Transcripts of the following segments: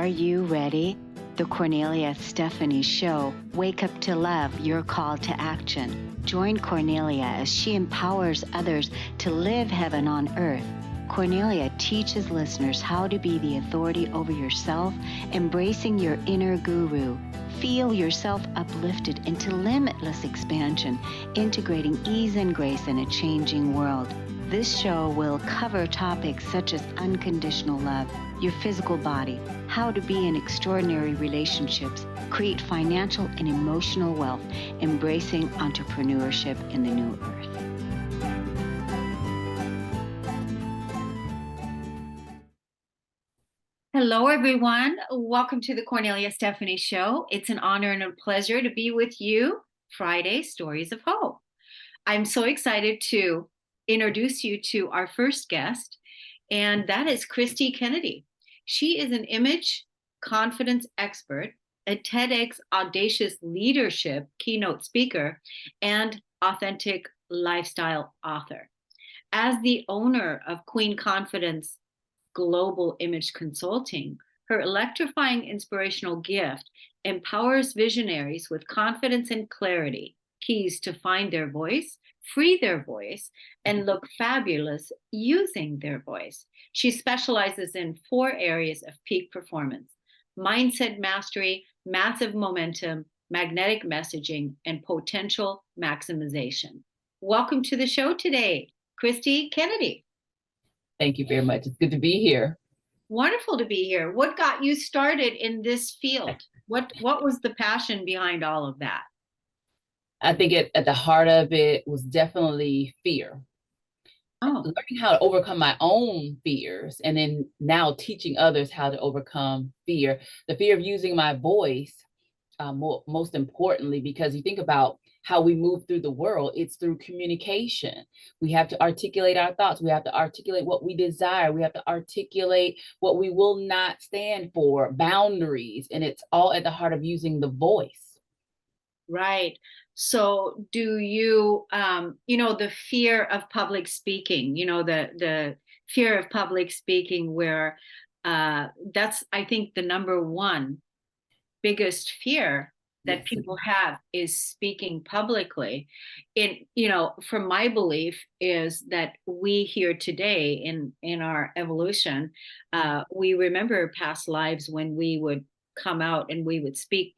you ready? The Kornelia Stephanie Show. Wake up to love, your call to action. Join Kornelia as she empowers others to live heaven on earth. Kornelia teaches listeners how to be the authority over yourself, embracing your inner guru. Feel yourself uplifted into limitless expansion, integrating ease and grace in a changing world. This show will cover topics such as unconditional love, your physical body, how to be in extraordinary relationships, create financial and emotional wealth, embracing entrepreneurship in the new earth. Hello, everyone. Welcome to the Kornelia Stephanie Show. It's an honor and a pleasure to be with you. Friday, Stories of Hope. I'm so excited to introduce you to our first guest, and that is Kristie Kennedy. She is an image confidence expert, a TEDx Audacious Leadership keynote speaker, and authentic lifestyle author. As the owner of Queen Confidence Global Image Consulting, her electrifying inspirational gift empowers visionaries with confidence and clarity, keys to find their voice, free their voice, and look fabulous using their voice. She specializes in 4 areas of peak performance: mindset mastery, massive momentum, magnetic messaging, and potential maximization. Welcome to the show today, Kristie Kennedy. Thank you very much. It's good to be here. Wonderful to be here. What got you started in this field? What was the passion behind all of that? I think at the heart of it was definitely fear. Learning how to overcome my own fears, and then now teaching others how to overcome fear. The fear of using my voice, most importantly, because you think about how we move through the world, it's through communication. We have to articulate our thoughts. We have to articulate what we desire. We have to articulate what we will not stand for, boundaries, and it's all at the heart of using the voice. Right. So do you, the fear of public speaking, the fear of public speaking where that's, I think, the number one biggest fear that people have is speaking publicly. From my belief is that we here today in our evolution, we remember past lives when we would come out and we would speak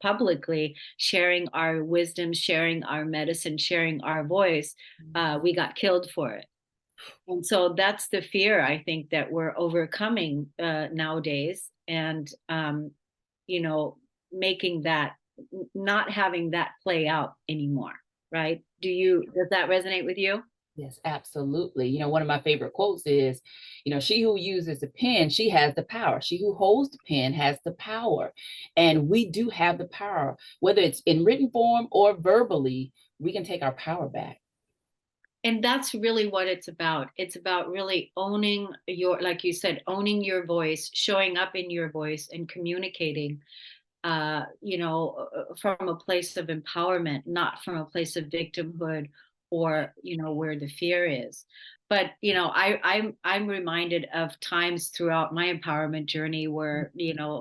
publicly, sharing our wisdom, sharing our medicine, sharing our voice. We got killed for it. And so that's the fear, I think, that we're overcoming nowadays, and making that, not having that play out anymore, right? Does that resonate with you? Yes, absolutely. One of my favorite quotes is, she who uses the pen, she has the power. She who holds the pen has the power. And we do have the power, whether it's in written form or verbally, we can take our power back. And that's really what it's about. It's about really owning like you said, owning your voice, showing up in your voice and communicating, from a place of empowerment, not from a place of victimhood or, where the fear is. But, I'm reminded of times throughout my empowerment journey where,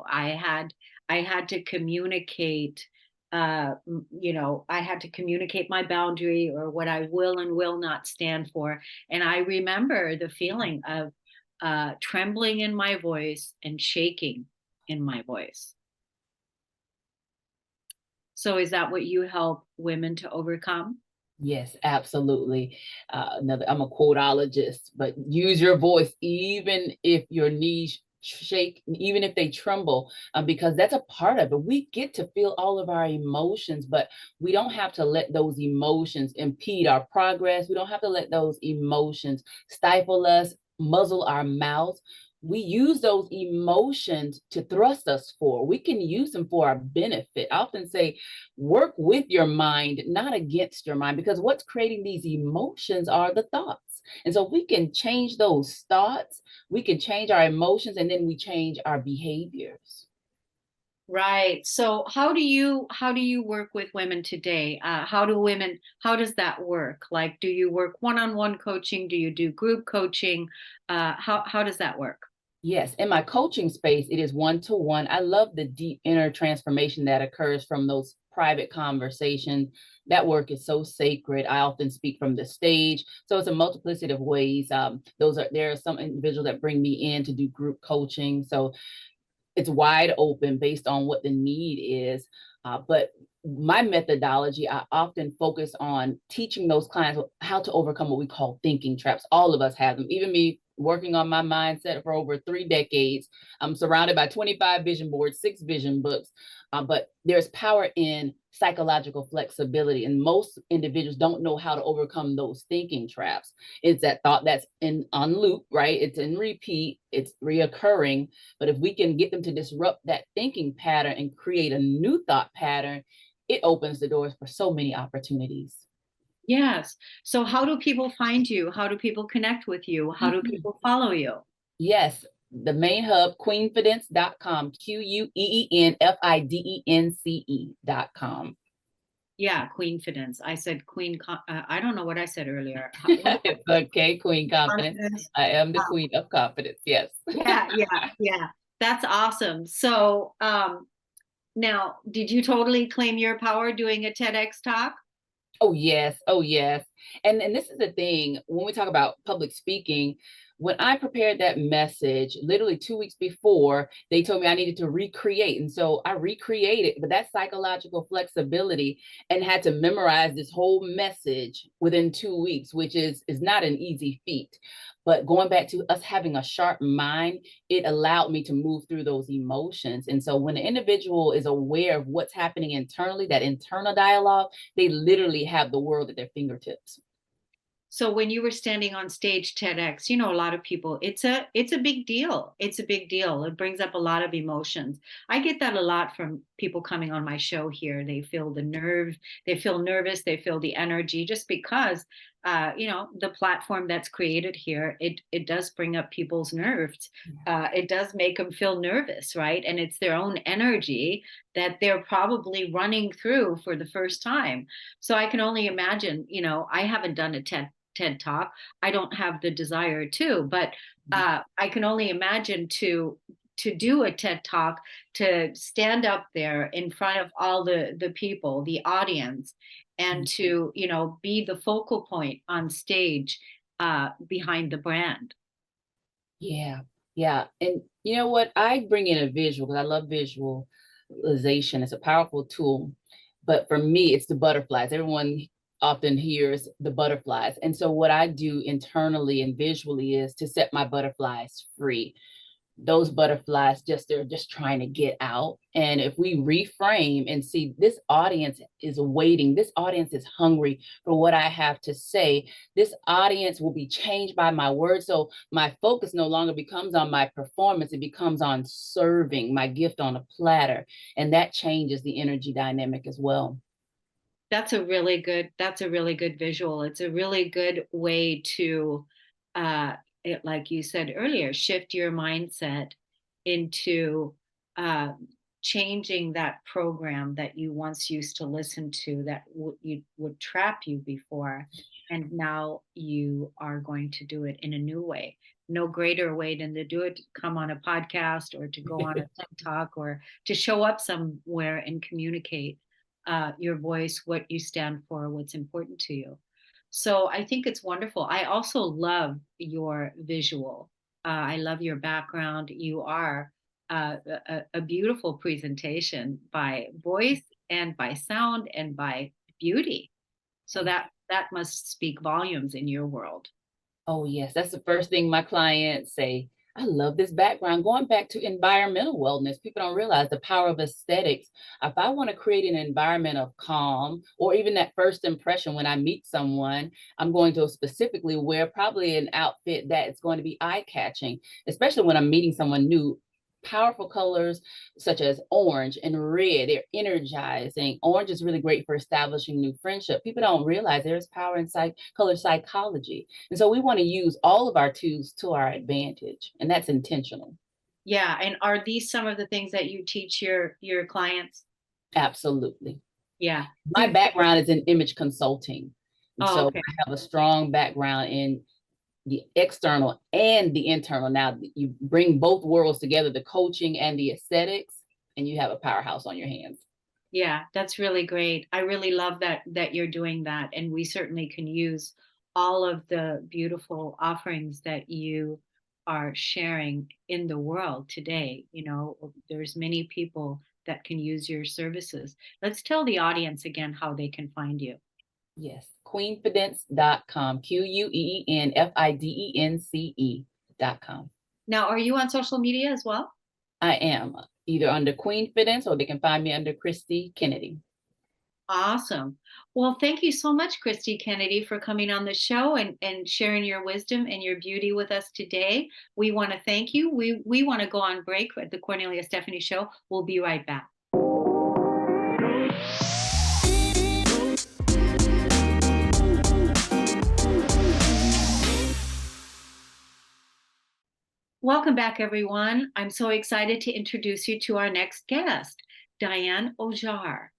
I had to communicate, I had to communicate my boundary or what I will and will not stand for. And I remember the feeling of trembling in my voice and shaking in my voice. So is that what you help women to overcome? Yes, absolutely. I'm a quotologist, but use your voice even if your knees shake, even if they tremble, because that's a part of it. We get to feel all of our emotions, but we don't have to let those emotions impede our progress. We don't have to let those emotions stifle us, muzzle our mouths. We use those emotions to thrust us forward. We can use them for our benefit. I often say, work with your mind, not against your mind, because what's creating these emotions are the thoughts. And so if we can change those thoughts, we can change our emotions, and then we change our behaviors. Right. So how do you work with women today? How does that work? Like, do you work one-on-one coaching? Do you do group coaching? How does that work? Yes, in my coaching space, it is one-to-one. I love the deep inner transformation that occurs from those private conversations. That work is so sacred. I often speak from the stage, so it's a multiplicity of ways. There are some individuals that bring me in to do group coaching, so it's wide open based on what the need is. But my methodology, I often focus on teaching those clients how to overcome what we call thinking traps. All of us have them. Even me, working on my mindset for over 3 decades. I'm surrounded by 25 vision boards, 6 vision books. But there's power in psychological flexibility, and most individuals don't know how to overcome those thinking traps. It's that thought that's in on loop, right? It's in repeat, it's reoccurring. But if we can get them to disrupt that thinking pattern and create a new thought pattern, it opens the doors for so many opportunities. Yes. So how do people find you? How do people connect with you? How do Mhm. people follow you? Yes, the main hub, queenfidence.com, QUEENFIDENCE.com. Yeah, Queenfidence. I said I don't know what I said earlier. What is It's okay, Queen Confidence. confidence? I am the Uh, queen of confidence. Yes. yeah, yeah, yeah. That's awesome. So, now, did you totally claim your power doing a TEDx talk? Oh yes, oh yes. And this is the thing, when we talk about public speaking, when I prepared that message, literally 2 weeks before, they told me I needed to recreate. And so I recreated, but that psychological flexibility and had to memorize this whole message within 2 weeks, which is not an easy feat. But going back to us having a sharp mind, it allowed me to move through those emotions. And so when the individual is aware of what's happening internally, that internal dialogue, they literally have the world at their fingertips. So when you were standing on stage TEDx, you know, a lot of people, it's a big deal. It's a big deal. It brings up a lot of emotions. I get that a lot from people coming on my show here. They feel the nerve, they feel nervous, they feel the energy just because you know, the platform that's created here, it does bring up people's nerves. It does make them feel nervous, right? And it's their own energy that they're probably running through for the first time. So I can only imagine, you know, I haven't done a TED Talk. I don't have the desire to, but I can only imagine to do a TED Talk, to stand up there in front of all the people, the audience, and to, you know, be the focal point on stage behind the brand. Yeah, yeah. And you know what? I bring in a visual because I love visualization. It's a powerful tool. But for me, it's the butterflies. Everyone often hears the butterflies. And so what I do internally and visually is to set my butterflies free. Those butterflies they're just trying to get out. And if we reframe and see, this audience is waiting, this audience is hungry for what I have to say, this audience will be changed by my words. So my focus no longer becomes on my performance, it becomes on serving my gift on a platter, and that changes the energy dynamic as well. That's a really good visual. It's a really good way to like you said earlier, shift your mindset into uh changing that program that you once used to listen to that you would trap you before, and now you are going to do it in a new way. No greater way than to do it, to come on a podcast or to go on a TED Talk or to show up somewhere and communicate your voice, what you stand for, what's important to you. So I think it's wonderful. I also love your visual. I love your background. You are a beautiful presentation by voice and by sound and by beauty. So that must speak volumes in your world. Oh, yes. That's the first thing my clients say. I love this background. Going back to environmental wellness, people don't realize the power of aesthetics. If I want to create an environment of calm, or even that first impression when I meet someone, I'm going to specifically wear probably an outfit that is going to be eye catching, especially when I'm meeting someone new. Powerful colors such as orange and red, they're energizing. Orange is really great for establishing new friendship. People don't realize there's power in color psychology. And so we want to use all of our tools to our advantage, and that's intentional. Yeah, and are these some of the things that you teach your clients? Absolutely. Yeah. My background is in image consulting. And Oh, so okay. I have a strong background in the external and the internal. Now you bring both worlds together, the coaching and the aesthetics, and you have a powerhouse on your hands. Yeah, that's really great. I really love that you're doing that, and we certainly can use all of the beautiful offerings that you are sharing in the world today. You know, there's many people that can use your services. Let's tell the audience again how they can find you. Yes, queenfidence.com, QueenFidence.com. Now, are you on social media as well? I am either under Queenfidence or they can find me under Kristie Kennedy. Awesome. Well, thank you so much, Kristie Kennedy, for coming on the show and sharing your wisdom and your beauty with us today. We want to thank you. We want to go on break at the Kornelia Stephanie Show. We'll be right back. Welcome back, everyone. I'm so excited to introduce you to our next guest, Dianne Ojar.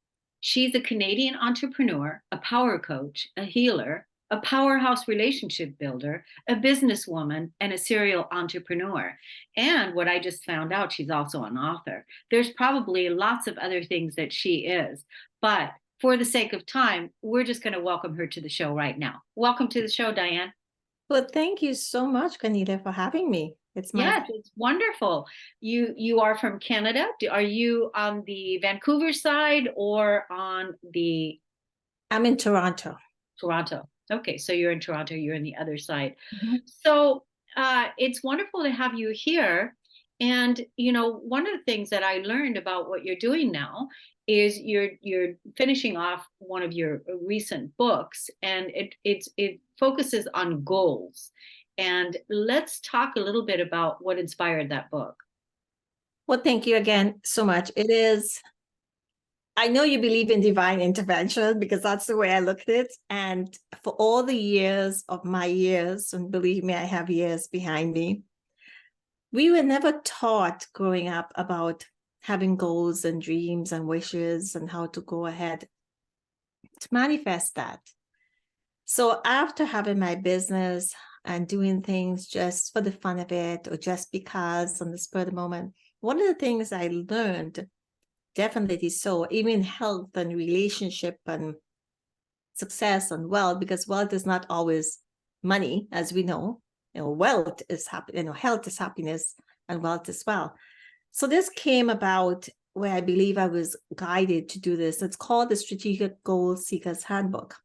She's a Canadian entrepreneur, a power coach, a healer, a powerhouse relationship builder, a businesswoman, and a serial entrepreneur. And what I just found out, she's also an author. There's probably lots of other things that she is, but for the sake of time, we're just going to welcome her to the show right now. Welcome to the show, Dianne. Well, thank you so much, Cornelia, for having me. It's my Yes, it's wonderful. You are from Canada. Are you on the Vancouver side or on the I'm in Toronto. Toronto? Okay, so you're in Toronto, you're in the other side. Mhm. So it's wonderful to have you here. And you know, one of the things that I learned about what you're doing now is you're finishing off one of your recent books, and it focuses on goals. And let's talk a little bit about what inspired that book. Well, thank you again so much. I know you believe in divine intervention because that's the way I look at it. And for all the years of my years, and believe me, I have years behind me, we were never taught growing up about having goals and dreams and wishes and how to go ahead to manifest that. So after having my business and doing things just for the fun of it or just because on the spur of the moment, one of the things I learned, definitely so, even health and relationship and success and wealth, because wealth is not always money, as we know. Wealth is health is happiness, and wealth as well. So this came about where I believe I was guided to do this. It's called the Strategic Goal Seeker's Handbook.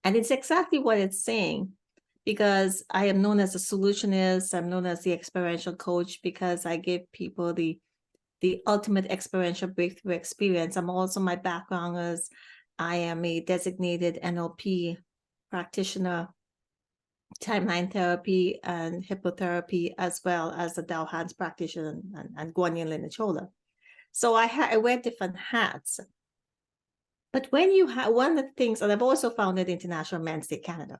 And it's exactly what it's saying, because I am known as a solutionist. I'm known as the experiential coach because I give people the ultimate experiential breakthrough experience. I'm also, my background is I am a designated NLP practitioner, timeline therapy and hypnotherapy, as well as a Dao Hands practitioner and Guanyin lineage holder. So I wear different hats. But when you have one of the things, and I've also founded International Men's Day Canada.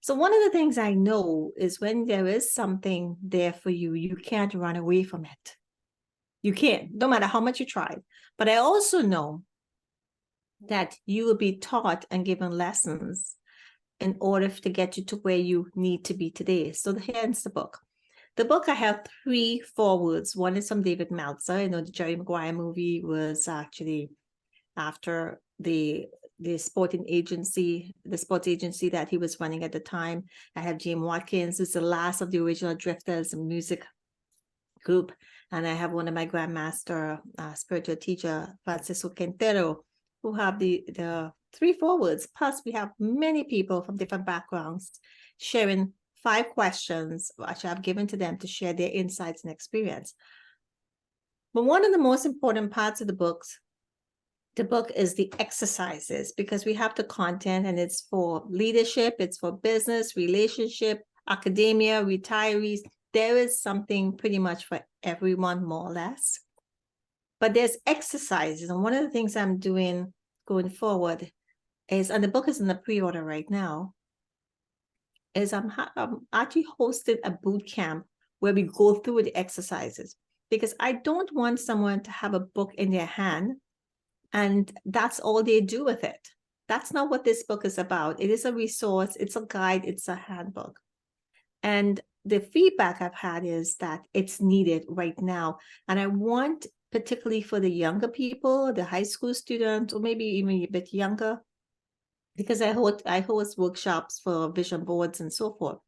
So one of the things I know is when there is something there for you, you can't run away from it. You can't, no matter how much you try. But I also know that you will be taught and given lessons in order to get you to where you need to be today. So here's the book. The book, I have 3 forewords. One is from David Meltzer. I know the Jerry Maguire movie was actually after the sports agency that he was running at the time. I have James Watkins, who's the last of the original Drifters music group. And I have one of my grandmaster spiritual teacher, Francisco Quintero, who have the 3 forewords. Plus, we have many people from different backgrounds sharing 5 questions, which I've given to them to share their insights and experience. But one of the most important parts of the book is the exercises, because we have the content and it's for leadership, it's for business, relationship, academia, retirees. There is something pretty much for everyone, more or less. But there's exercises. And one of the things I'm doing going forward is, and the book is in the pre-order right now, is I'm actually hosting a boot camp where we go through the exercises, because I don't want someone to have a book in their hand and that's all they do with it. That's not what this book is about. It is a resource, it's a guide, it's a handbook. And the feedback I've had is that it's needed right now. And I want, particularly for the younger people, the high school students, or maybe even a bit younger, because I host workshops for vision boards and so forth.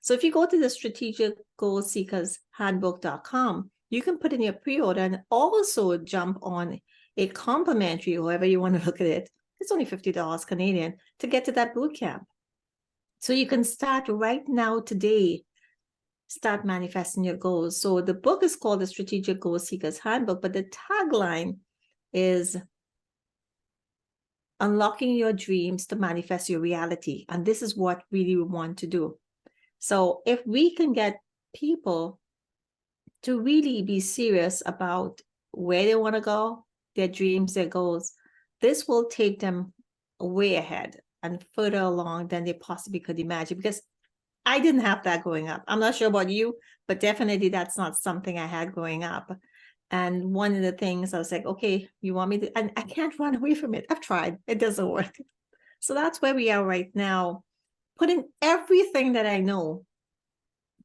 So if you go to the strategic goal seekers handbook.com, you can put in your pre-order and also jump on a complimentary, however you want to look at it. It's only $50 Canadian to get to that boot camp. So you can start right now today, start manifesting your goals. So the book is called the Strategic Goal Seekers Handbook, but the tagline is unlocking your dreams to manifest your reality. And this is what really we want to do. So if we can get people to really be serious about where they want to go, their dreams, their goals, this will take them way ahead and further along than they possibly could imagine. Because I didn't have that growing up. I'm not sure about you, but definitely that's not something I had growing up. And one of the things I was like, okay, you want me to, and I can't run away from it. I've tried, it doesn't work. So that's where we are right now, putting everything that I know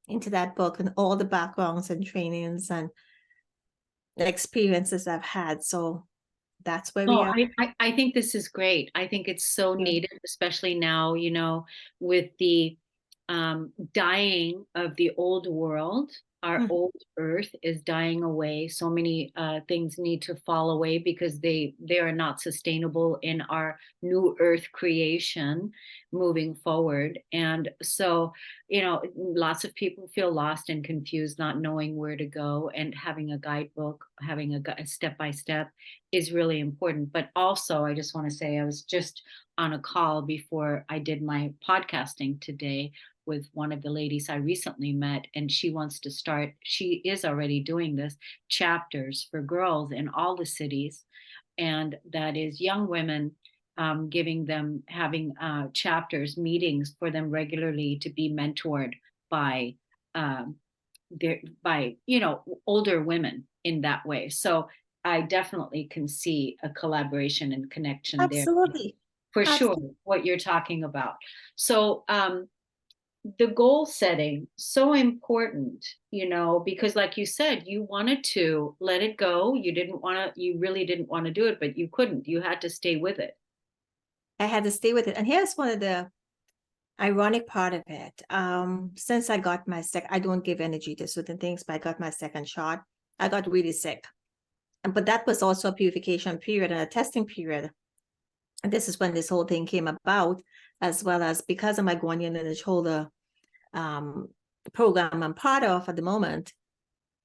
into that book and all the backgrounds and trainings and the experiences I've had. So that's where we Oh, are. I think this is great. I think it's so needed, especially now, with the dying of the old world. Our old earth is dying away. So many things need to fall away because they are not sustainable in our new earth creation moving forward. And so, lots of people feel lost and confused, not knowing where to go, and having a guidebook, having a step by step is really important. But also, I just want to say I was just on a call before I did my podcasting today with one of the ladies I recently met, and she wants to start, she is already doing this, chapters for girls in all the cities. And that is young women, having chapters, meetings for them regularly to be mentored by um, older women in that way. So I definitely can see a collaboration and connection there. Absolutely. For sure, Absolutely. what you're talking about. So the goal setting, so important, because like you said, you wanted to let it go. You really didn't want to do it, but you couldn't. You had to stay with it. I had to stay with it. And here's one of the ironic part of it. Since I got I don't give energy to certain things, but I got my second shot, I got really sick. But that was also a purification period and a testing period. And this is when this whole thing came about, as well as because of my guanyin and shoulder program I'm part of at the moment,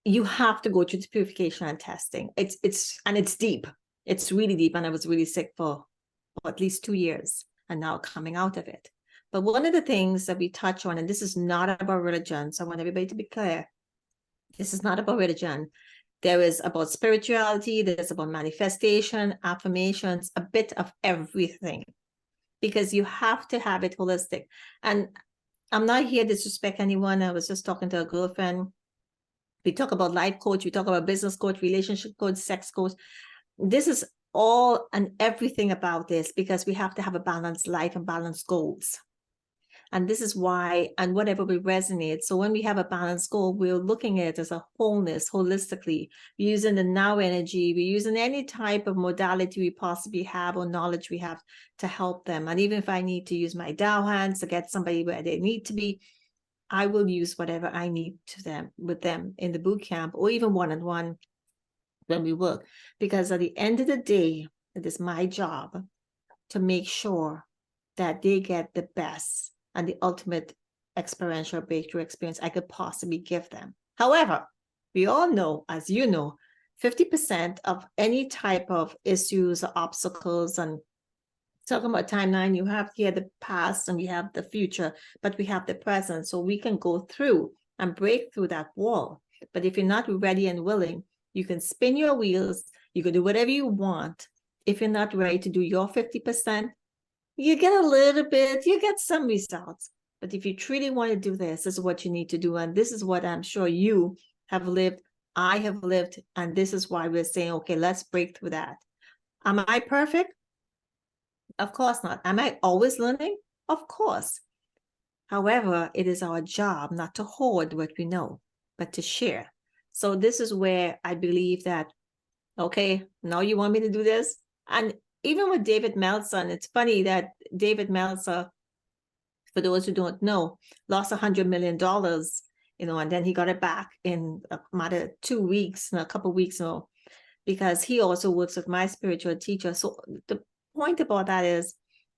you have to go through the purification and testing. It's deep. It's really deep. And I was really sick for at least 2 years and now coming out of it. But one of the things that we touch on, and this is not about religion, so I want everybody to be clear, this is not about religion. There is about spirituality, there's about manifestation, affirmations, a bit of everything, because you have to have it holistic. And I'm not here to disrespect anyone. I was just talking to a girlfriend. We talk about life coach, we talk about business coach, relationship coach, sex coach. This is all and everything about this, because we have to have a balanced life and balanced goals. And this is why, and whatever will resonate. So when we have a balanced goal, we're looking at it as a wholeness, holistically. We're using the now energy, we're using any type of modality we possibly have or knowledge we have to help them. And even if I need to use my Tao hands to get somebody where they need to be, I will use whatever I need with them in the boot camp, or even one-on-one when we work. Because at the end of the day, it is my job to make sure that they get the best and the ultimate experiential breakthrough experience I could possibly give them. However, we all know, as you know, 50% of any type of issues or obstacles, and talking about timeline, you have here the past and we have the future, but we have the present. So we can go through and break through that wall. But if you're not ready and willing, you can spin your wheels, you can do whatever you want. If you're not ready to do your 50%, you get a little bit, you get some results. But if you truly want to do this is what you need to do. And this is what I'm sure you have lived, I have lived, and this is why we're saying, okay, let's break through that. Am I perfect? Of course not. Am I always learning? Of course. However, it is our job not to hoard what we know, but to share. So this is where I believe that, okay, now you want me to do this? And even with David Meltzer, it's funny that David Meltzer, for those who don't know, lost $100 million, and then he got it back in a matter of 2 weeks, a couple of weeks, because he also works with my spiritual teacher. So the point about that is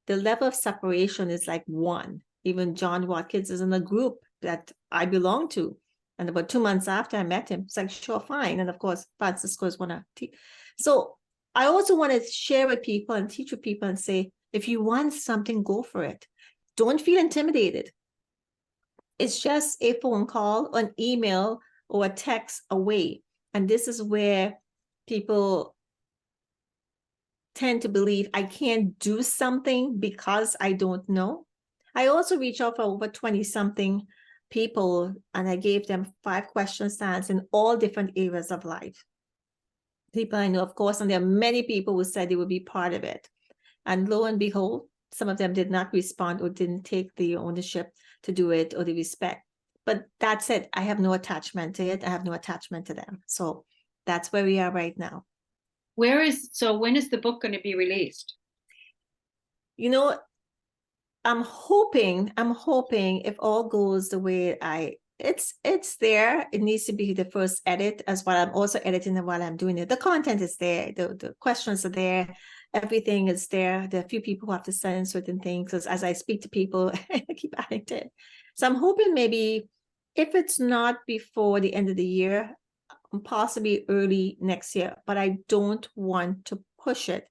the level of separation is like one. Even John Watkins is in a group that I belong to. And about 2 months after I met him, it's like, sure, fine. And of course, Francisco is one of So I also want to share with people and teach with people and say, if you want something, go for it. Don't feel intimidated. It's just a phone call, an email, or a text away. And this is where people tend to believe I can't do something because I don't know. I also reach out for over 20-something people, and I gave them 5 questions to answer in all different areas of life. People I know, of course, and there are many people who said they would be part of it. And lo and behold, some of them did not respond or didn't take the ownership to do it or the respect. But that's it. I have no attachment to it. I have no attachment to them. So that's where we are right now. When is the book going to be released? I'm hoping if all goes the way it's there. It needs to be the first edit as well. I'm also editing it while I'm doing it. The content is there. The questions are there. Everything is there. There are a few people who have to send in certain things as I speak to people. I keep adding to it. So I'm hoping maybe if it's not before the end of the year, possibly early next year, but I don't want to push it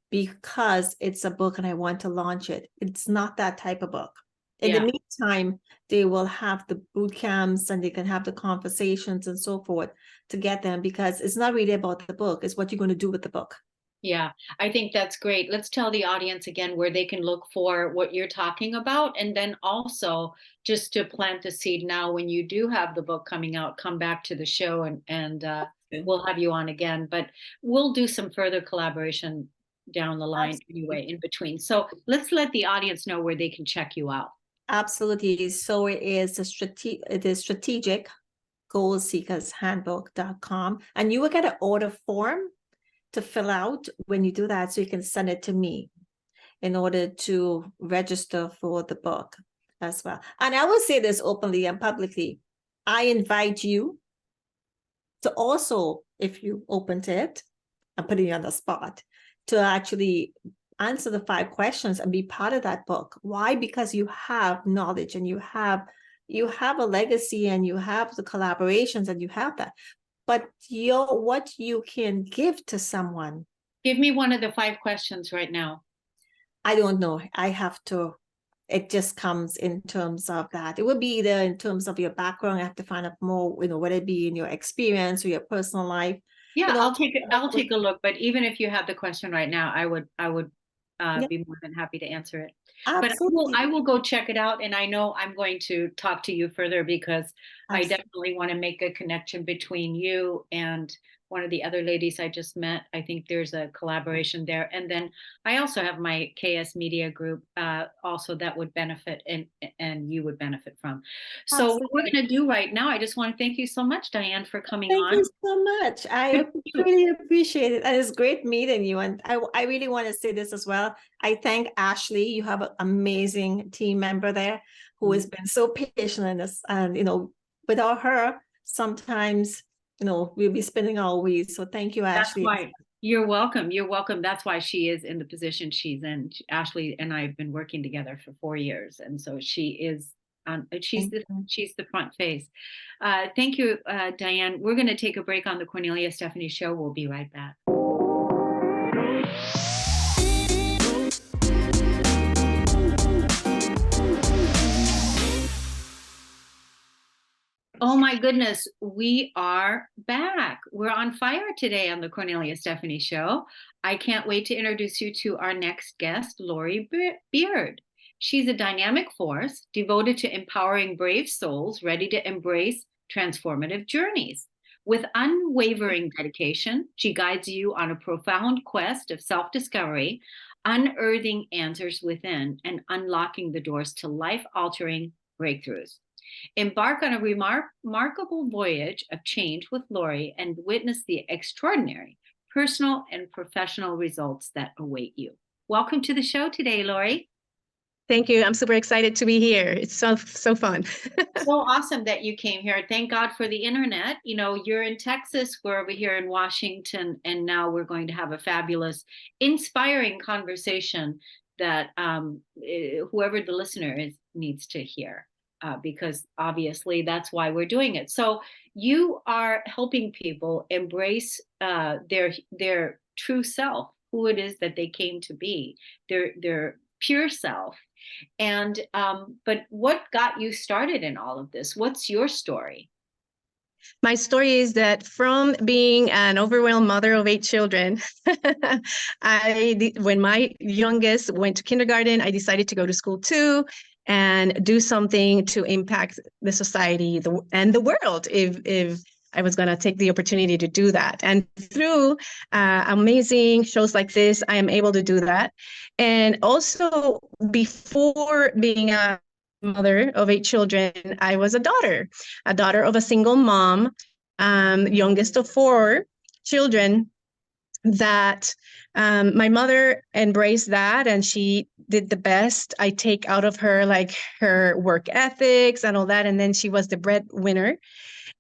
because it's a book and I want to launch it. It's not that type of book. In the meantime, they will have the boot camps and they can have the conversations and so forth to get them, because it's not really about the book. It's what you're going to do with the book. Yeah, I think that's great. Let's tell the audience again where they can look for what you're talking about. And then also just to plant the seed now, when you do have the book coming out, come back to the show and we'll have you on again. But we'll do some further collaboration down the line anyway, in between. So let's let the audience know where they can check you out. Absolutely. So it is strategic goal seekers handbook.com. And you will get an order form to fill out when you do that, so you can send it to me in order to register for the book as well. And I will say this openly and publicly. I invite you to also, if you open to it, I'm putting you on the spot, to actually answer the 5 questions and be part of that book. Why? Because you have knowledge and you have a legacy and you have the collaborations and you have that. But what you can give to someone. Give me one of the 5 questions right now. I don't know. It just comes in terms of that. It would be either in terms of your background. I have to find out more, whether it be in your experience or your personal life. Yeah, I'll take a look. But even if you have the question right now, I would be more than happy to answer it. Absolutely. But I will go check it out. And I know I'm going to talk to you further because I definitely want to make a connection between you and one of the other ladies I just met. I think there's a collaboration there. And then I also have my KS Media Group also that would benefit and you would benefit from. So what we're going to do right now, I just want to thank you so much, Dianne, for coming on. Thank you so much. I really appreciate it. And it's great meeting you. And I really want to say this as well. I thank Ashley. You have an amazing team member there who has been so patient in this. And, without her, sometimes, we'll be spinning our wheels. So thank you, Ashley. That's why. You're welcome. You're welcome. That's why she is in the position she's in. Ashley and I have been working together for 4 years. And so she is she's the front face. Thank you, Dianne. We're going to take a break on the Kornelia Stephanie Show. We'll be right back. Oh my goodness, we are back. We're on fire today on the Kornelia Stephanie Show. I can't wait to introduce you to our next guest, Lori Beard. She's a dynamic force devoted to empowering brave souls ready to embrace transformative journeys. With unwavering dedication, she guides you on a profound quest of self-discovery, unearthing answers within, and unlocking the doors to life-altering breakthroughs. Embark on a remarkable voyage of change with Lori and witness the extraordinary personal and professional results that await you. Welcome to the show today, Lori. Thank you. I'm super excited to be here. It's so fun. So awesome that you came here. Thank God for the internet. You know, you're in Texas, we're over here in Washington, and now we're going to have a fabulous, inspiring conversation that whoever the listener is needs to hear, because obviously that's why we're doing it. So you are helping people embrace their true self, who it is that they came to be, their pure self. And but what got you started in all of this? What's your story? My story is that from being an overwhelmed mother of 8 children, when my youngest went to kindergarten, I decided to go to school too and do something to impact the society and the world if I was going to take the opportunity to do that. And through amazing shows like this, I am able to do that. And also, before being a mother of 8 children, I was a daughter of a single mom, youngest of 4 children. That my mother embraced that, and she did the best. I take out of her, like, her work ethics and all that. And then she was the breadwinner.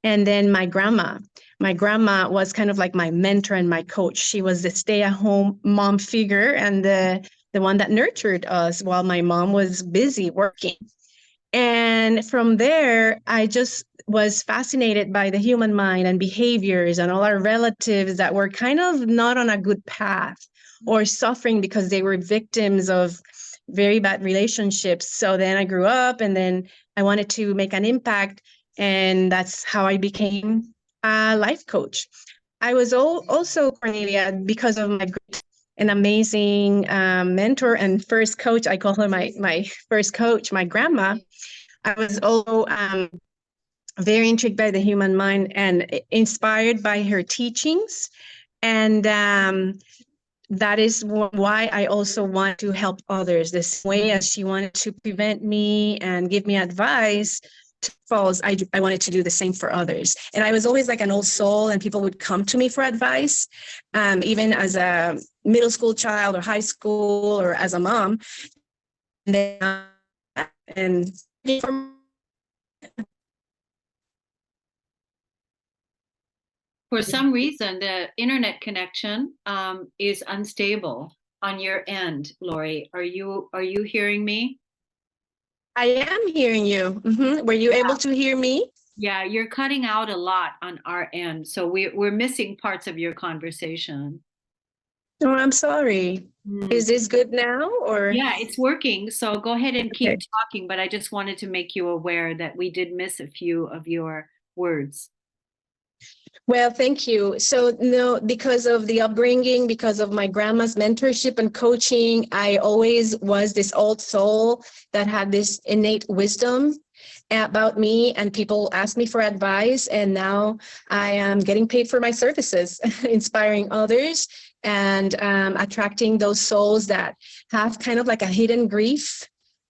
And then my grandma was kind of like my mentor and my coach. She was the stay-at-home mom figure and the one that nurtured us while my mom was busy working. And from there, I just was fascinated by the human mind and behaviors and all our relatives that were kind of not on a good path or suffering because they were victims of very bad relationships. So then I grew up, and then I wanted to make an impact. And that's how I became a life coach. I was also, Kornelia, because of my great and amazing mentor and first coach. I call her my first coach, my grandma. I was also very intrigued by the human mind and inspired by her teachings. And that is why I also want to help others the same way as she wanted to prevent me and give me advice. Falls, I wanted to do the same for others. And I was always like an old soul, and people would come to me for advice, even as a middle school child or high school or as a mom. And For some reason, the internet connection is unstable on your end, Lori. Are you hearing me? I am hearing you. Were you able to hear me? Yeah, you're cutting out a lot on our end, so we're missing parts of your conversation. Oh, I'm sorry. Is this good now, or? Yeah, it's working. So go ahead and keep talking, but I just wanted to make you aware that we did miss a few of your words. Well, thank you. So no, because of the upbringing, because of my grandma's mentorship and coaching, I always was this old soul that had this innate wisdom about me, and people asked me for advice. And now I am getting paid for my services, inspiring others and attracting those souls that have kind of like a hidden grief.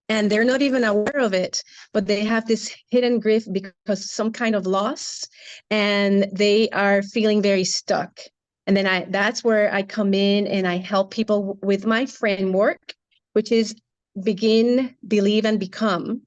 And they're not even aware of it, but they have this hidden grief because some kind of loss, and they are feeling very stuck. And then that's where I come in and I help people with my framework, which is begin, believe, and become.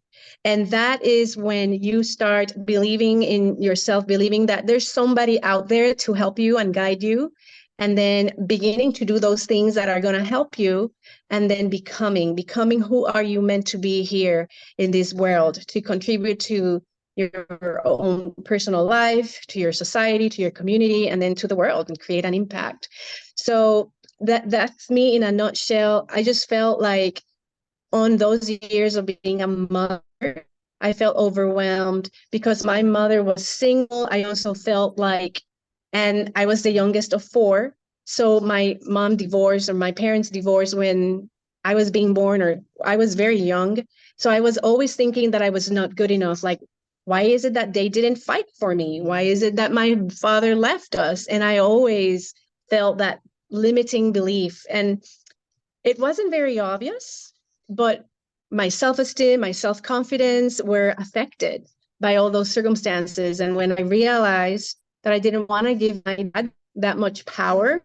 And that is when you start believing in yourself, believing that there's somebody out there to help you and guide you. And then beginning to do those things that are going to help you, and then becoming who are you meant to be here in this world, to contribute to your own personal life, to your society, to your community, and then to the world, and create an impact. So that's me in a nutshell. I just felt like on those years of being a mother, I felt overwhelmed because my mother was single. I also felt like, and I was the youngest of 4. So my mom divorced, or my parents divorced when I was being born, or I was very young. So I was always thinking that I was not good enough. Like, why is it that they didn't fight for me? Why is it that my father left us? And I always felt that limiting belief. And it wasn't very obvious, but my self-esteem, my self-confidence were affected by all those circumstances. And when I realized that I didn't want to give my dad that much power,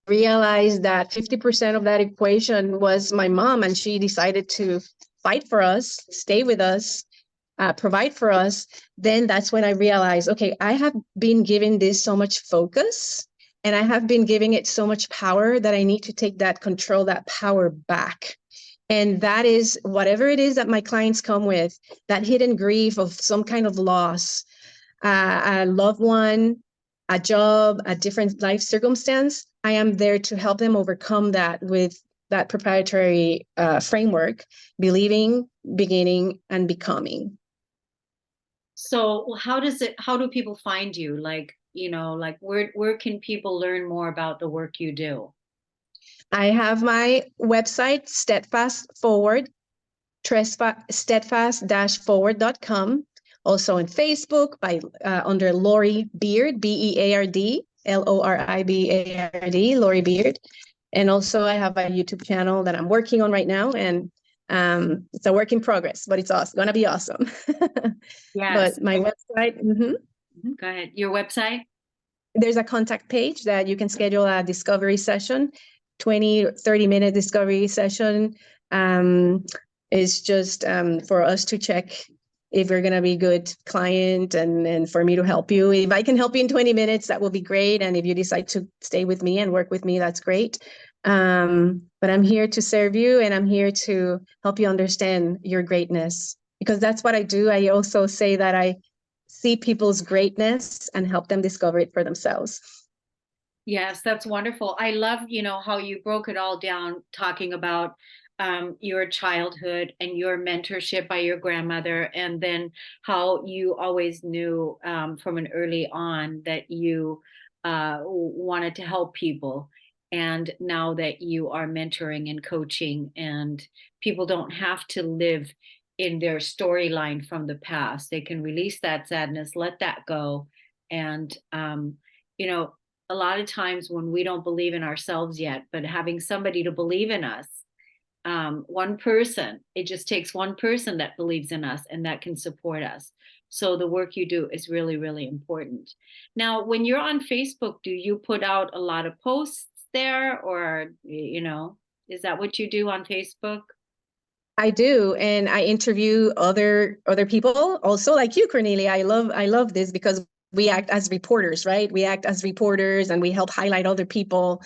realized that 50% of that equation was my mom, and she decided to fight for us, stay with us, provide for us, then that's when I realized, okay, I have been giving this so much focus and I have been giving it so much power that I need to take that control, that power back. And that is whatever it is that my clients come with, that hidden grief of some kind of loss, a loved one, a job, a different life circumstance. I am there to help them overcome that with that proprietary framework: believing, beginning, and becoming. So how do people find you? Like, like where can people learn more about the work you do? I have my website, steadfast-forward.com. Also on Facebook by under Lori Beard, Beard, Loribeard, Lori Beard. And also I have a YouTube channel that I'm working on right now, and it's a work in progress, but it's gonna be awesome. Yes. But my website, Go ahead. Your website? there's a contact page that you can schedule a discovery session, 30-minute discovery session. Is just for us to check if you're going to be a good client, and for me to help you. If I can help you in 20 minutes, that will be great. And if you decide to stay with me and work with me, that's great. But I'm here to serve you, and I'm here to help you understand your greatness, because that's what I do. I also say that I see people's greatness and help them discover it for themselves. Yes, that's wonderful. I love, how you broke it all down, talking about your childhood and your mentorship by your grandmother, and then how you always knew from an early on that you wanted to help people. And now that you are mentoring and coaching, and people don't have to live in their storyline from the past, they can release that sadness, let that go. And, a lot of times when we don't believe in ourselves yet, but having somebody to believe in us, one person, it just takes one person that believes in us and that can support us. So the work you do is really, really important. Now, when you're on Facebook, do you put out a lot of posts there, or, is that what you do on Facebook? I do, and I interview other people also, like you, Kornelia. I love this because we act as reporters, right? We act as reporters and we help highlight other people.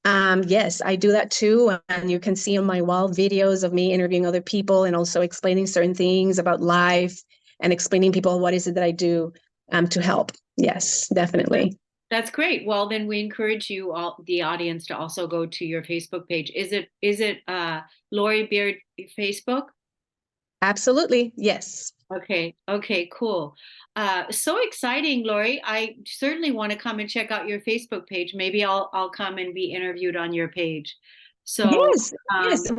Yes, I do that too. And you can see on my wall videos of me interviewing other people and also explaining certain things about life and explaining people what is it that I do to help. Yes, definitely. That's great. Well, then we encourage you all, the audience, to also go to your Facebook page. Is it Lori Beard Facebook? Absolutely. Yes. Okay. Cool. So exciting, Lori. I certainly want to come and check out your Facebook page. Maybe I'll come and be interviewed on your page. So yes,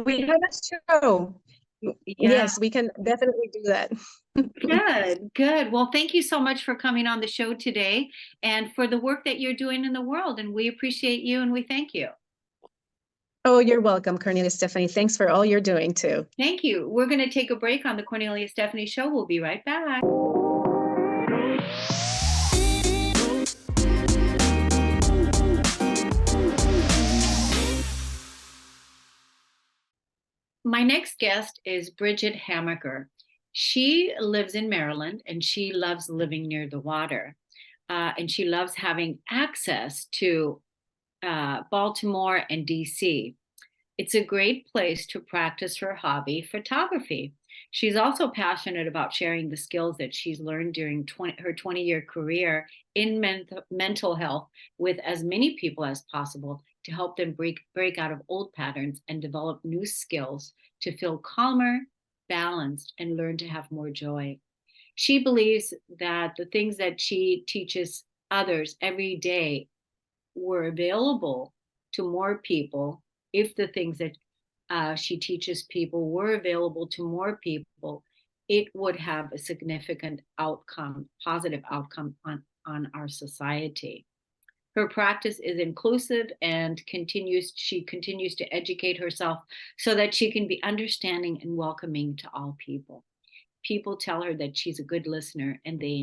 we have a show. yeah. Yes, we can definitely do that. Good. Well, thank you so much for coming on the show today and for the work that you're doing in the world. And we appreciate you and we thank you. Oh, you're welcome, Kornelia Stephanie. Thanks for all you're doing too. Thank you. We're going to take a break on the Kornelia Stephanie Show. We'll be right back. My next guest is Bridgitte Hammaker. She lives in Maryland and she loves living near the water. And she loves having access to Baltimore and DC. It's a great place to practice her hobby, photography. She's also passionate about sharing the skills that she's learned during her 20-year career in mental health with as many people as possible to help them break out of old patterns and develop new skills to feel calmer, balanced, and learn to have more joy. She believes that the things that she teaches others every day were available to more people. If the things that she teaches people were available to more people, it would have a significant outcome, positive outcome on our society. her practice is inclusive and she continues to educate herself so that she can be understanding and welcoming to all people. People tell her that she's a good listener and they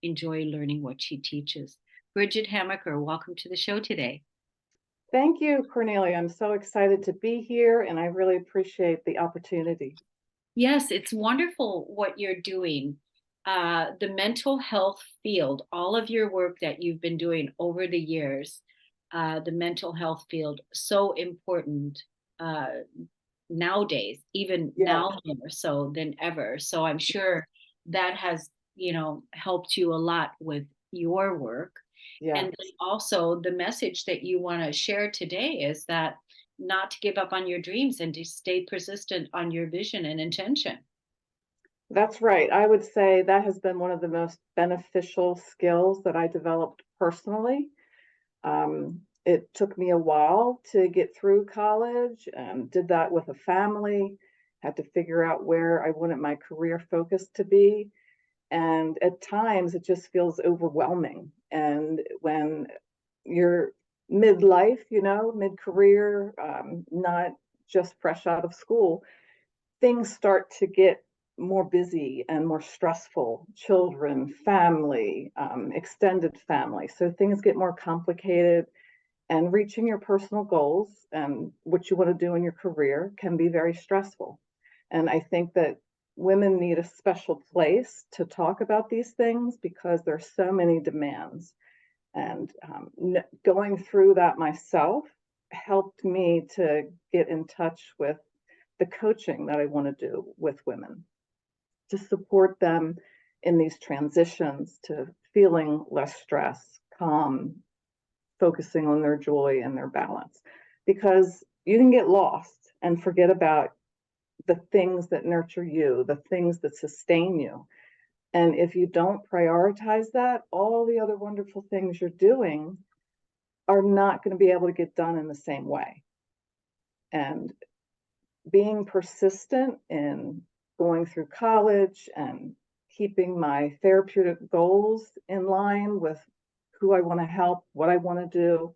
enjoy learning what she teaches. Bridgitte Hammaker, welcome to the show today. Thank you, Kornelia. I'm so excited to be here, and I really appreciate the opportunity. Yes, it's wonderful what you're doing. The mental health field, all of your work that you've been doing over the years, the mental health field, so important nowadays, even now more so than ever. So I'm sure that has, helped you a lot with your work. Yeah. And then also the message that you want to share today is that not to give up on your dreams and to stay persistent on your vision and intention. That's right. I would say that has been one of the most beneficial skills that I developed personally. It took me a while to get through college, did that with a family, had to figure out where I wanted my career focus to be. And at times it just feels overwhelming. And when you're midlife, mid-career, not just fresh out of school, things start to get more busy and more stressful. Children, family, extended family. So things get more complicated, and reaching your personal goals and what you want to do in your career can be very stressful. And I think that women need a special place to talk about these things because there's so many demands. And going through that myself helped me to get in touch with the coaching that I want to do with women, to support them in these transitions to feeling less stress, calm, focusing on their joy and their balance. Because you can get lost and forget about the things that nurture you, the things that sustain you. And if you don't prioritize that, all the other wonderful things you're doing are not going to be able to get done in the same way. And being persistent in going through college and keeping my therapeutic goals in line with who I want to help, what I want to do,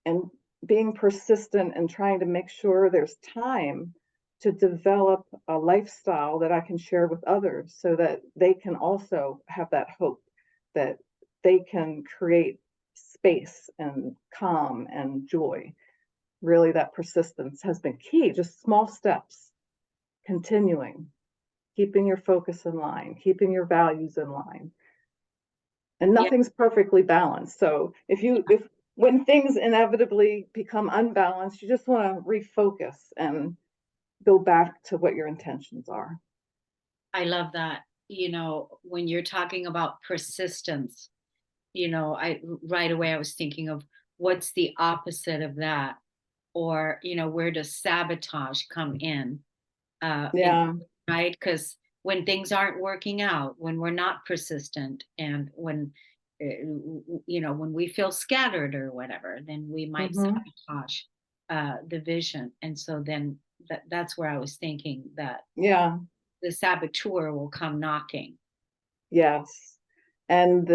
and being persistent and trying to make sure there's time to develop a lifestyle that I can share with others so that they can also have that hope that they can create space and calm and joy. Really, that persistence has been key, just small steps, continuing, keeping your focus in line, keeping your values in line. And nothing's perfectly balanced. So when things inevitably become unbalanced, you just want to refocus and go back to what your intentions are. I love that. When you're talking about persistence, right away I was thinking of what's the opposite of that, or where does sabotage come in? Right? Because when things aren't working out, when we're not persistent, and when when we feel scattered or whatever, then we might sabotage the vision. And so then that's where I was thinking that the saboteur will come knocking. Yes. And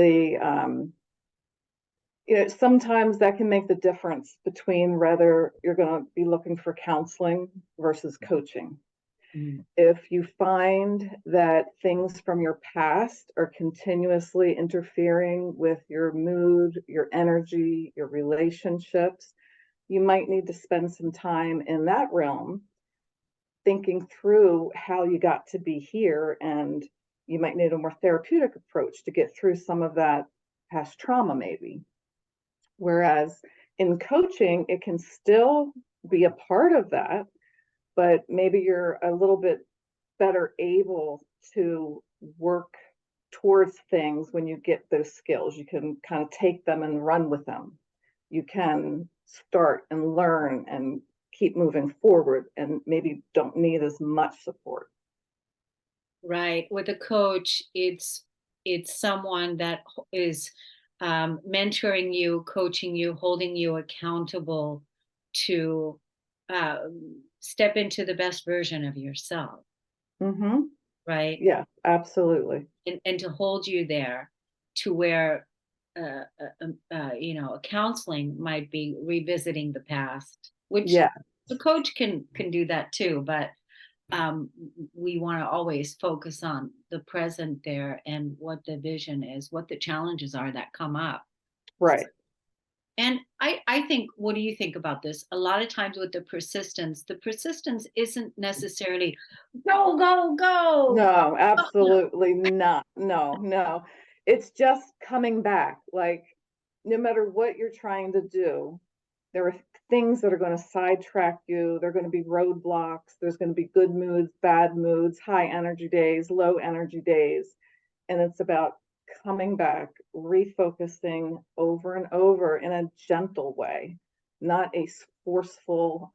sometimes that can make the difference between whether you're going to be looking for counseling versus coaching. If you find that things from your past are continuously interfering with your mood, your energy, your relationships, you might need to spend some time in that realm thinking through how you got to be here, and you might need a more therapeutic approach to get through some of that past trauma maybe. Whereas in coaching, it can still be a part of that, but maybe you're a little bit better able to work towards things when you get those skills. You can kind of take them and run with them. You can start and learn and keep moving forward and maybe don't need as much support. Right. With a coach, it's someone that is mentoring you, coaching you, holding you accountable to step into the best version of yourself. Right? Yeah, absolutely. And to hold you there to where a counseling might be revisiting the past, which Yeah, the coach can do that too, but we want to always focus on the present there and what the vision is, what the challenges are that come up. right. And I think, what do you think about this? A lot of times with the persistence isn't necessarily go, go, go. No, absolutely not. No, no. It's just coming back. Like, no matter what you're trying to do, there are things that are going to sidetrack you. There are going to be roadblocks. There's going to be good moods, bad moods, high energy days, low energy days. And it's about coming back, refocusing over and over in a gentle way, not a forceful,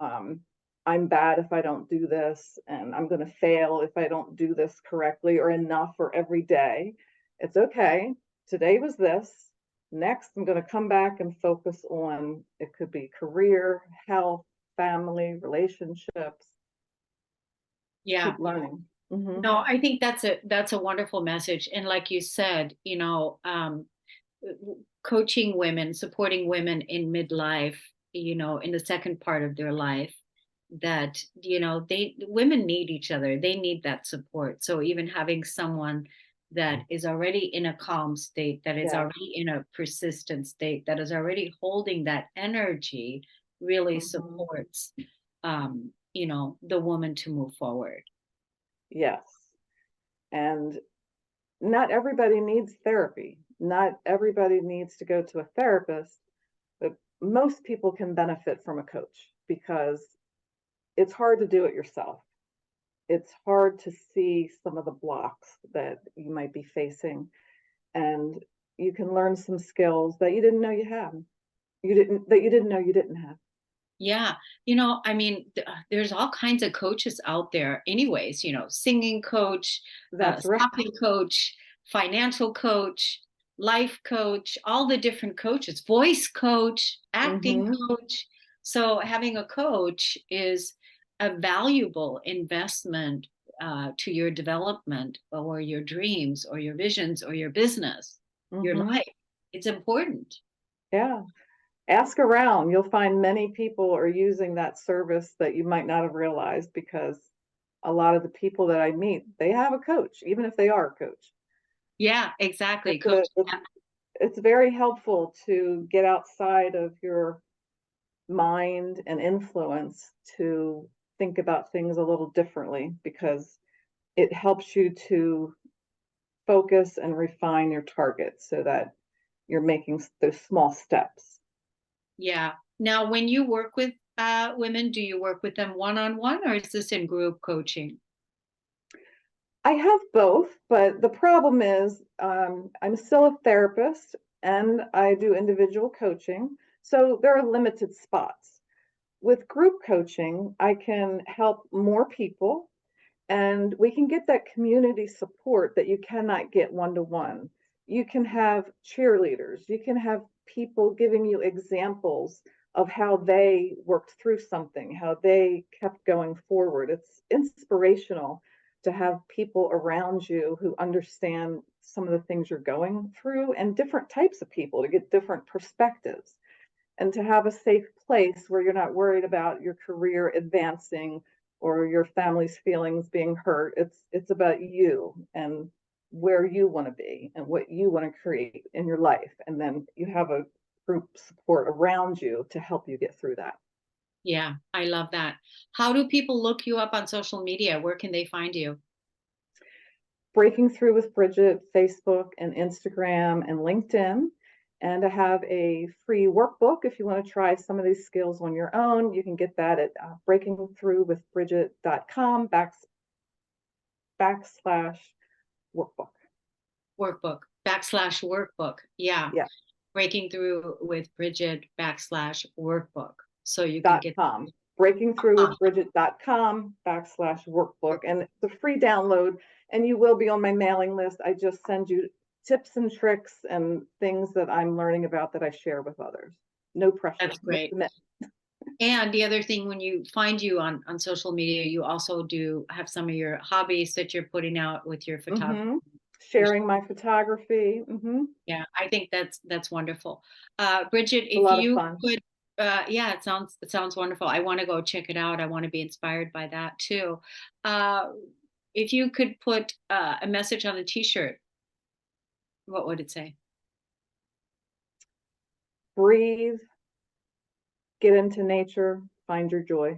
I'm bad if I don't do this, and I'm going to fail if I don't do this correctly or enough or every day. It's okay. Today was this. Next, I'm going to come back and focus on, it could be career, health, family, relationships. Yeah. Keep learning. Mhm. No, I think that's a wonderful message. And like you said, coaching women, supporting women in midlife, in the second part of their life, that women need each other. They need that support. So even having someone that is already in a calm state, that is Yeah. already in a persistent state, that is already holding that energy, really Mhm. supports the woman to move forward. Yes. And not everybody needs therapy. Not everybody needs to go to a therapist, but most people can benefit from a coach because it's hard to do it yourself. It's hard to see some of the blocks that you might be facing, and you can learn some skills that you didn't know you had. You didn't know you didn't have. Yeah. I mean, there's all kinds of coaches out there, anyways, singing coach, That's right. stopping coach, financial coach, life coach, all the different coaches, voice coach, acting Mhm. coach. So having a coach is a valuable investment to your development or your dreams or your visions or your business, your Mhm. life. It's important. Yeah. Ask around. You'll find many people are using that service that you might not have realized, because a lot of the people that I meet, they have a coach, even if they are a coach. Yeah, exactly. It's a, Coach. it's very helpful to get outside of your mind and influence to think about things a little differently, because it helps you to focus and refine your targets so that you're making those small steps. Yeah. Now, when you work with women, do you work with them one-on-one or is this in group coaching? I have both, but the problem is I'm still a therapist and I do individual coaching. So there are limited spots. With group coaching, I can help more people and we can get that community support that you cannot get one-to-one. You can have cheerleaders, you can have people giving you examples of how they worked through something, how they kept going forward. It's inspirational to have people around you who understand some of the things you're going through, and different types of people to get different perspectives, and to have a safe place where you're not worried about your career advancing or your family's feelings being hurt. It's about you and where you want to be and what you want to create in your life, and then you have a group support around you to help you get through that. Yeah, I love that. How do people look you up on social media? Where can they find you? Breaking Through with Bridgitte, Facebook and Instagram and LinkedIn. And I have a free workbook if you want to try some of these skills on your own. You can get that at breakingthroughwithbridgitte.com /workbook. Workbook, /workbook. Yeah. Yeah. Breaking Through with Bridgitte /workbook. So you can get .com. breakingthroughwithbridgitte.com /workbook. And it's a free download, and you will be on my mailing list. I just send you tips and tricks and things that I'm learning about that I share with others. No pressure. That's great. And the other thing, when you find you on social media, you also do have some of your hobbies that you're putting out with your photography. sharing my photography. Yeah, I think that's wonderful. Bridgitte, A lot if of you fun. could, yeah, it sounds wonderful. I want to go check it out. I want to be inspired by that too. Uh, if you could put a message on a T-shirt, what would it say? Breathe, get into nature, find your joy.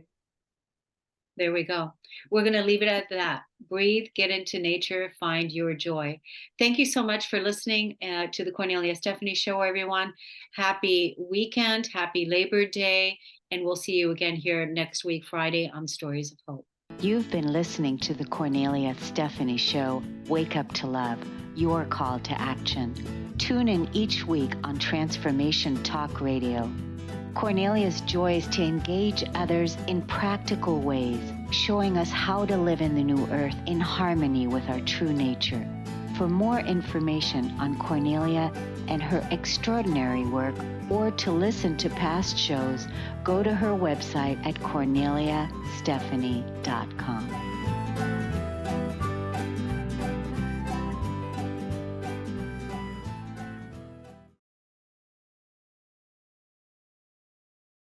There we go. We're going to leave it at that. Breathe, get into nature, find your joy. Thank you so much for listening to the Kornelia Stephanie Show, everyone. Happy weekend, happy Labor Day, and we'll see you again here next week, Friday, on Stories of Hope. You've been listening to the Kornelia Stephanie Show, Wake Up to Love, your call to action. Tune in each week on Transformation Talk Radio. Kornelia's joy is to engage others in practical ways, showing us how to live in the new earth in harmony with our true nature. For more information on Kornelia and her extraordinary work, or to listen to past shows, go to her website at korneliastephanie.com.